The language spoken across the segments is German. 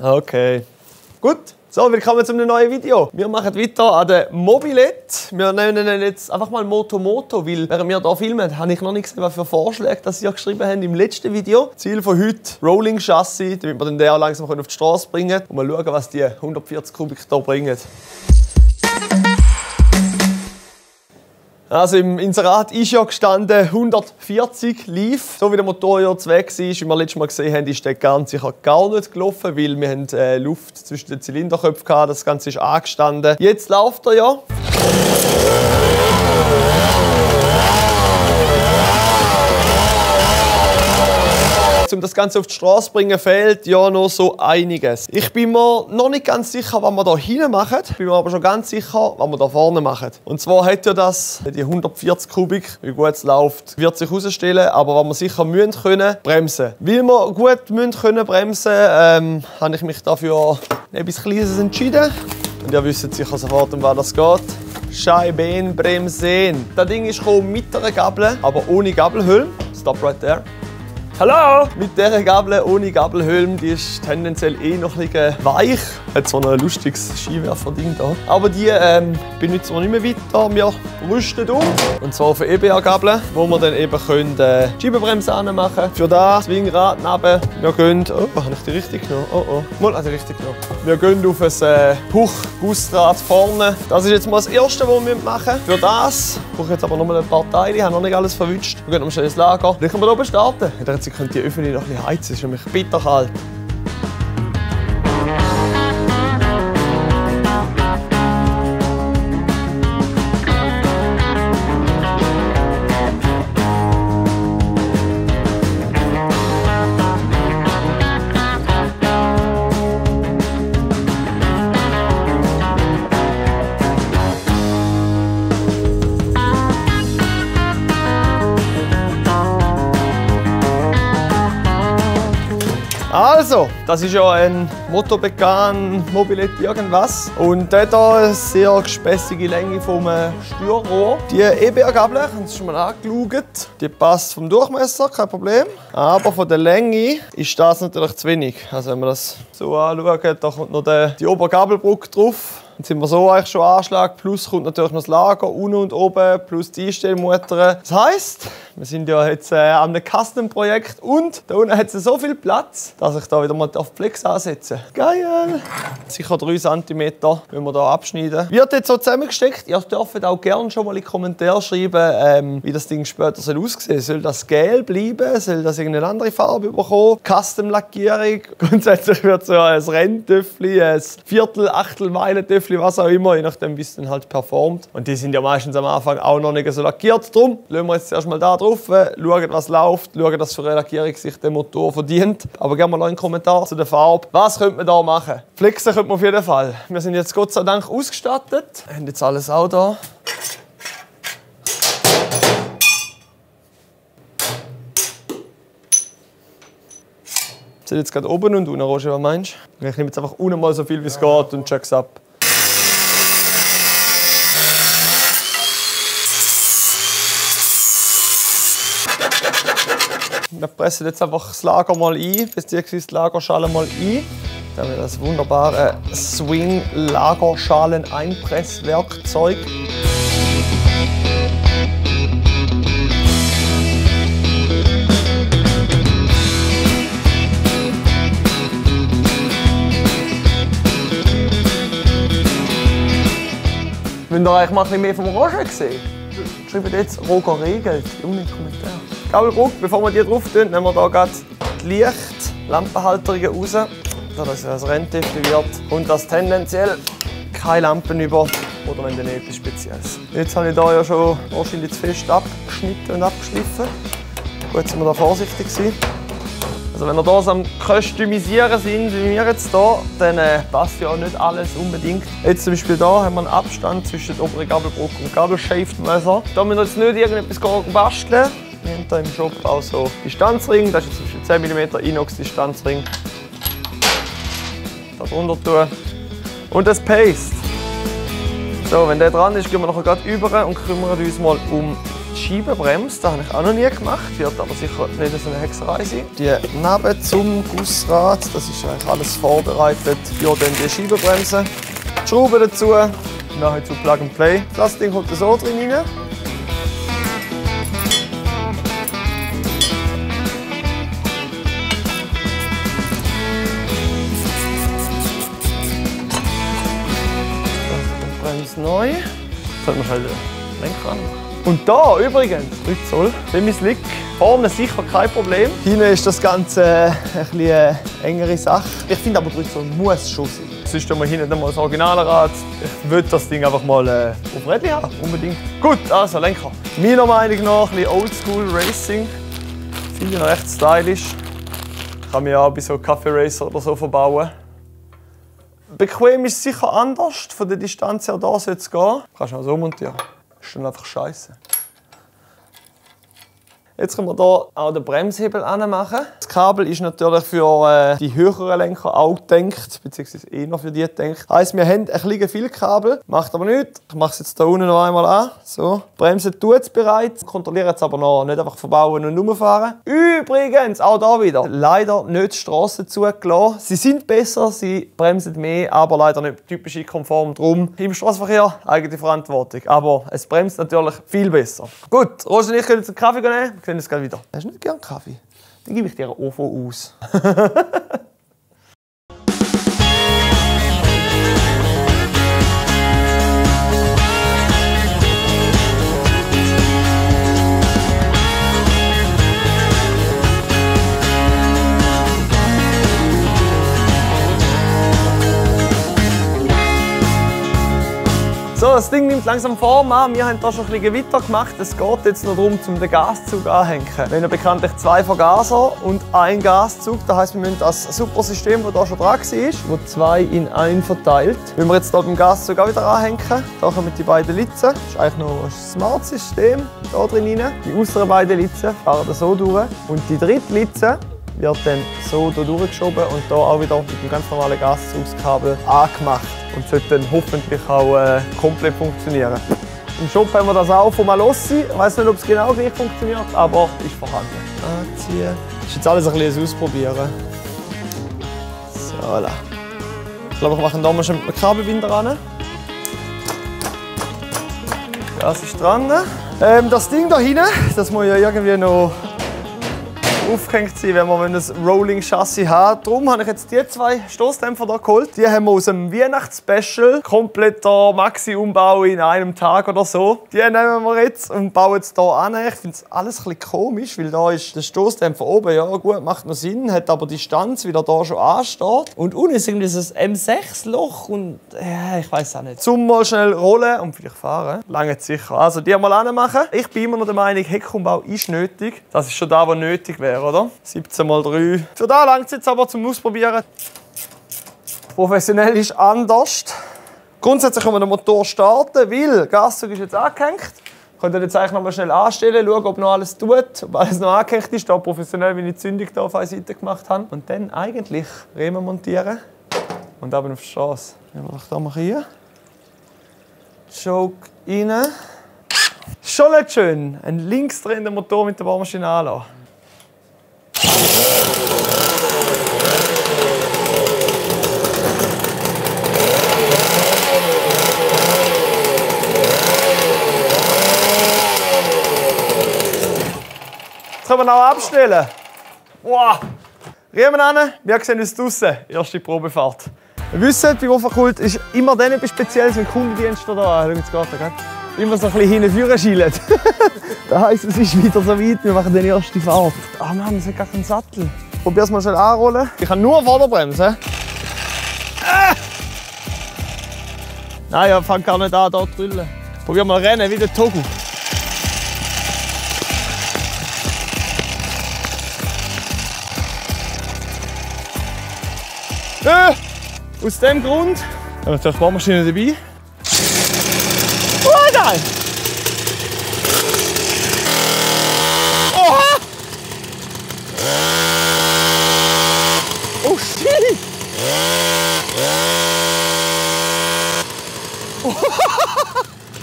Okay. Gut. So, willkommen zu einem neuen Video. Wir machen weiter an der Mobilette. Wir nennen ihn jetzt einfach mal Moto Moto, weil während wir hier filmen, habe ich noch nicht gesehen, was für Vorschläge das ihr geschrieben habt im letzten Video. Ziel von heute, Rolling Chassis, damit wir den auch langsam auf die Straße bringen können. Und mal schauen, was die 140 Kubik hier bringen. Also im Inserat ist ja gestanden 140 lief. So wie der Motor jetzt weg war, wie wir letztes Mal gesehen haben, ist der ganz sicher gar nicht gelaufen, weil wir haben Luft zwischen den Zylinderköpfen gehabt. Das Ganze ist angestanden. Jetzt läuft er ja. Um das Ganze auf die Straße zu bringen, fehlt ja noch so einiges. Ich bin mir noch nicht ganz sicher, was wir hier hinten machen. Ich bin mir aber schon ganz sicher, was wir da vorne machen. Und zwar hat ja das, die 140 Kubik, wie gut es läuft, wird sich herausstellen. Aber was wir sicher müssen können, bremsen. Weil wir gut müssen können bremsen, habe ich mich dafür etwas Kleines entschieden. Und ihr wisst sicher sofort, um was das geht. Scheibenbremsen. Das Ding ist mit einer Gabel, aber ohne Gabelhülm. Stop right there. Hallo! Mit dieser Gabel ohne Gabelhülm, die ist tendenziell noch ein bisschen weich. Hat so ein lustiges Skiwerfer-Ding da. Aber die benutzen wir nicht mehr weiter. Wir rüsten um. Und zwar auf eine EBA-Gabel, wo wir dann eben die Scheibenbremse anmachen können. Für das Zwingrad neben. Wir gehen. Oh, habe ich die richtig genommen? Oh, oh. Mal, also richtig genommen. Wir gehen auf ein Puch-Gussrad vorne. Das ist jetzt mal das Erste, was wir machen müssen. Für das brauche ich jetzt aber noch mal ein paar Teile. Ich habe noch nicht alles verwünscht. Wir gehen noch schnell ins Lager. Dann können wir hier oben starten. Sie können die Öfen noch ein bisschen heizen, es ist nämlich bitterkalt. Also, das ist ja ein Motobekan Mobilette irgendwas. Und der hier eine sehr gespässige Länge vom Steuerrohr. Die EBA-Gabel, haben Sie schon mal angeschaut. Die passt vom Durchmesser, kein Problem. Aber von der Länge ist das natürlich zu wenig. Also wenn wir das so anschauen, da kommt noch die Obergabelbrücke drauf. Jetzt sind wir so eigentlich schon Anschlag. Plus kommt natürlich noch das Lager unten und oben, plus die Einstellmutter. Das heisst, wir sind ja jetzt an einem Custom-Projekt und da unten hat es so viel Platz, dass ich da wieder mal auf Flex ansetzen darf. Geil! Sicher 3 cm, wenn wir hier abschneiden. Wird jetzt so zusammengesteckt. Ihr dürft auch gerne schon mal in die Kommentare schreiben, wie das Ding später aussehen soll. Soll das gel bleiben? Soll das irgendeine andere Farbe bekommen? Custom-Lackierung? Grundsätzlich wird so ein Renntöffli, ein Viertel-, Achtel-Meilen-Töffli, was auch immer, je nachdem, wie es dann halt performt. Und die sind ja meistens am Anfang auch noch nicht so lackiert. Darum lassen wir jetzt erstmal da drauf, schauen, was läuft, schauen, dass für eine Lackierung sich der Motor verdient. Aber gerne mal einen Kommentar zu der Farbe. Was könnte man da machen? Flexen könnte man auf jeden Fall. Wir sind jetzt Gott sei Dank ausgestattet. Wir haben jetzt alles auch da. Ich jetzt gerade oben und unten, Roger, was meinst du? Ich nehme jetzt einfach unten mal so viel wie es geht und check's ab. Wir pressen jetzt einfach das Lager mal ein, beziehungsweise die Lagerschale mal ein. Dann haben wir das wunderbare Swing-Lagerschalen-Einpresswerkzeug. Wenn ihr euch mal ein bisschen mehr vom Roger gesehen, schreibt jetzt Roger regelt unten in die Kommentare. Gabelbrücke, bevor wir die drauf tun, nehmen wir hier gerade die Licht-Lampenhalterungen raus. Da das ein Renntöffel wird, kommt das tendenziell keine Lampen über oder wenn dann etwas Spezielles. Jetzt habe ich hier ja schon wahrscheinlich zu fest abgeschnitten und abgeschliffen. Gut, sind wir da vorsichtig gewesen. Also wenn wir hier am Customisieren sind, wie wir jetzt hier, dann passt ja auch nicht alles unbedingt. Jetzt zum Beispiel hier haben wir einen Abstand zwischen der oberen Gabelbrücke und Gabelschaftmesser. Da müssen wir jetzt nicht irgendetwas basteln. Wir haben hier im Shop auch so Distanzring. Das ist jetzt zum Beispiel 10 mm Inox-Distanzring. Da drunter tun. Und das Paste. So, wenn der dran ist, gehen wir nachher gerade über und kümmern uns mal um die Scheibenbremse. Das habe ich auch noch nie gemacht, wird aber sicher nicht so eine Hexerei sein. Die Nabe zum Gussrad, das ist eigentlich alles vorbereitet für dann die Scheibenbremse. Die Schrauben dazu, nachher zu Plug and Play. Das Ding kommt so drin rein. Neu. Jetzt sollten wir schnell den Lenker an. Und da übrigens, 3 Zoll, Semi-Slick. Vorne sicher kein Problem. Hinten ist das Ganze ein bisschen eine engere Sache. Ich finde aber 3 Zoll muss schon sein. Es ist mal hinten mal das Originalrad. Ich will das Ding einfach mal auf Rädchen haben, unbedingt. Gut, also Lenker. Meiner Meinung nach ein bisschen Oldschool Racing. Finde ich noch recht stylisch. Kann mir auch bei so Café Racer oder so verbauen. Bequem ist sicher anders, von der Distanz her da soll es gehen. Kannst du auch so montieren. Das ist dann einfach scheiße. Jetzt können wir hier auch den Bremshebel anmachen. Das Kabel ist natürlich für die höheren Lenker auch gedacht, beziehungsweise eher für die gedacht. Heisst, wir haben ein bisschen viel Kabel, macht aber nichts. Ich mache es jetzt hier unten noch einmal an. So. Die Bremse tut es bereits, kontrolliert es aber noch, nicht einfach verbauen und rumfahren. Übrigens, auch hier wieder, leider nicht die Strasse zugelassen. Sie sind besser, sie bremsen mehr, aber leider nicht typisch konform. Darum im Straßenverkehr eigene Verantwortung. Aber es bremst natürlich viel besser. Gut, Roger und ich können jetzt einen Kaffee nehmen. Wir können es gleich wieder. Hast du nicht gern Kaffee? Dann gebe ich dir einen OVO aus. So, das Ding nimmt langsam Form an. Wir haben hier schon ein bisschen Gewitter gemacht. Es geht jetzt noch darum, den Gaszug anzuhängen. Wir haben bekanntlich 2 Vergaser und 1 Gaszug. Das heisst, wir müssen das super System, das hier schon dran war, das 2 in 1 verteilt, müssen wir jetzt hier beim Gaszug auch wieder anhängen. Hier kommen die beiden Litzen. Das ist eigentlich noch ein Smart-System hier drin. Die äußeren beiden Litzen fahren so durch. Und die dritte Litze wird dann so hier durchgeschoben und hier auch wieder mit dem ganz normalen Gaszugskabel angemacht. Und sollte dann hoffentlich auch komplett funktionieren. Im Shop haben wir das auch von Malossi. Ich weiß nicht, ob es genau gleich funktioniert, aber ist vorhanden. Anziehen. Das ist jetzt alles ein bisschen Ausprobieren. So, là. Ich glaube, ich mache hier mal schon mit dem Kabelbinder ran. Das ist dran. Das Ding da hinten, das muss ja irgendwie noch aufgehängt sein, wenn wir ein Rolling-Chassis haben. Darum habe ich jetzt die 2 Stoßdämpfer hier geholt. Die haben wir aus dem Weihnachtsspecial. Kompletter Maxi-Umbau in einem Tag oder so. Die nehmen wir jetzt und bauen es hier an. Ich finde es alles ein bisschen komisch, weil da ist der Stoßdämpfer oben. Ja gut, macht noch Sinn, hat aber die Stanz, wie der hier schon ansteht. Und unten ist irgendwie so ein M6-Loch und ich weiß auch nicht. Zum mal schnell rollen und vielleicht fahren. Lange sicher. Also die mal anmachen. Ich bin immer noch der Meinung, Heckumbau ist nötig. Das ist schon da, was nötig wäre. Oder? 17×3. Für da langt es jetzt aber zum Ausprobieren. Professionell ist anders. Grundsätzlich können wir den Motor starten, weil der Gaszug ist jetzt angehängt. Wir können jetzt eigentlich noch mal schnell anstellen, schauen, ob noch alles tut, ob alles noch angehängt ist. Da professionell, wie ich die Zündung hier auf einer Seite gemacht habe. Und dann eigentlich Riemen montieren und dann auf die Straße. Nehmen wir da mal hier. Choke rein. Schon nicht schön. Ein linksdrehender Motor mit der Bohrmaschine anlassen. Jetzt können wir noch abstellen. Wow. Riemen an, wir sehen uns draussen. Erste Probefahrt. Wir wissen, bei Offerkult ist immer dann etwas Spezielles, wenn Kundendienst da ist. Schau, jetzt geht er. Immer so ein bisschen hinten schielen. Das heisst, es ist wieder so weit, wir machen die erste Fahrt. Ah Mann, es hat gar keinen Sattel. Ich probiere es mal schnell anrollen. Ich kann nur Vorderbremse. Nein, ich fange gar nicht an, hier zu drüllen. Probier mal rennen, wie der Togu. Aus dem Grund haben wir natürlich die Bohrmaschine dabei. Oh nein! Oha! Oh shit!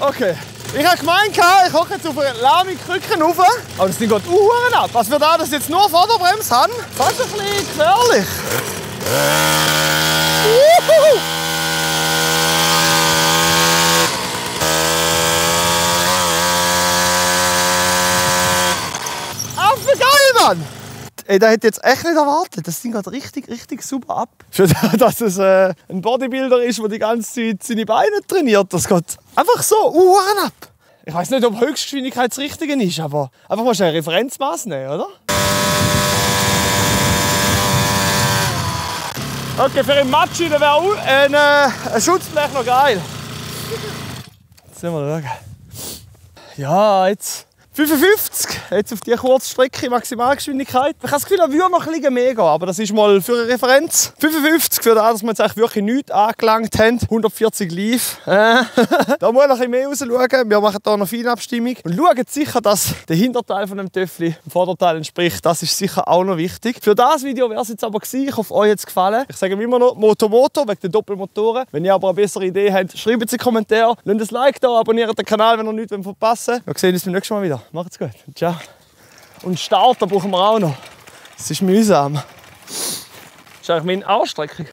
Okay, Ich habe gemeint, ich hocke jetzt auf eine lahme Krücke rauf. Aber das Ding geht Uhren ab. Was wir da das jetzt nur Vorderbremse haben, fast ein bisschen gefährlich. Affengeil, Mann! Ey, das hätte ich jetzt echt nicht erwartet. Das Ding geht richtig super ab. Für das, dass es ein Bodybuilder ist, der die ganze Zeit seine Beine trainiert, das geht einfach so Uhren ab. Ich weiß nicht, ob Höchstgeschwindigkeit das Richtige ist, aber einfach mal ein Referenzmaß nehmen, oder? Okay, für einen Matschi wäre auch ein Schutzblech noch geil. Jetzt sehen wir schauen. Ja, jetzt 55, jetzt auf die kurze Strecke Maximalgeschwindigkeit. Ich habe das Gefühl, da würde noch ein bisschen mehr gehen, aber das ist mal für eine Referenz. 55 für das, dass wir jetzt eigentlich wirklich nichts angelangt haben. 140 live. Da muss noch ein bisschen mehr rausschauen. Wir machen hier noch Feinabstimmung und schauen sicher, dass der Hinterteil von dem Töffli dem Vorderteil entspricht. Das ist sicher auch noch wichtig. Für das Video wäre es jetzt aber gewesen. Ich hoffe, euch hat es gefallen. Ich sage immer noch Moto wegen den Doppelmotoren. Wenn ihr aber eine bessere Idee habt, schreibt es in die Kommentare. Lasst ein Like da, abonniert den Kanal, wenn ihr nichts verpassen wollt. Wir sehen uns beim nächsten Mal wieder. Macht's gut. Ciao. Und Starter brauchen wir auch noch. Das ist mühsam. Das ist eigentlich meine Ausstreckung.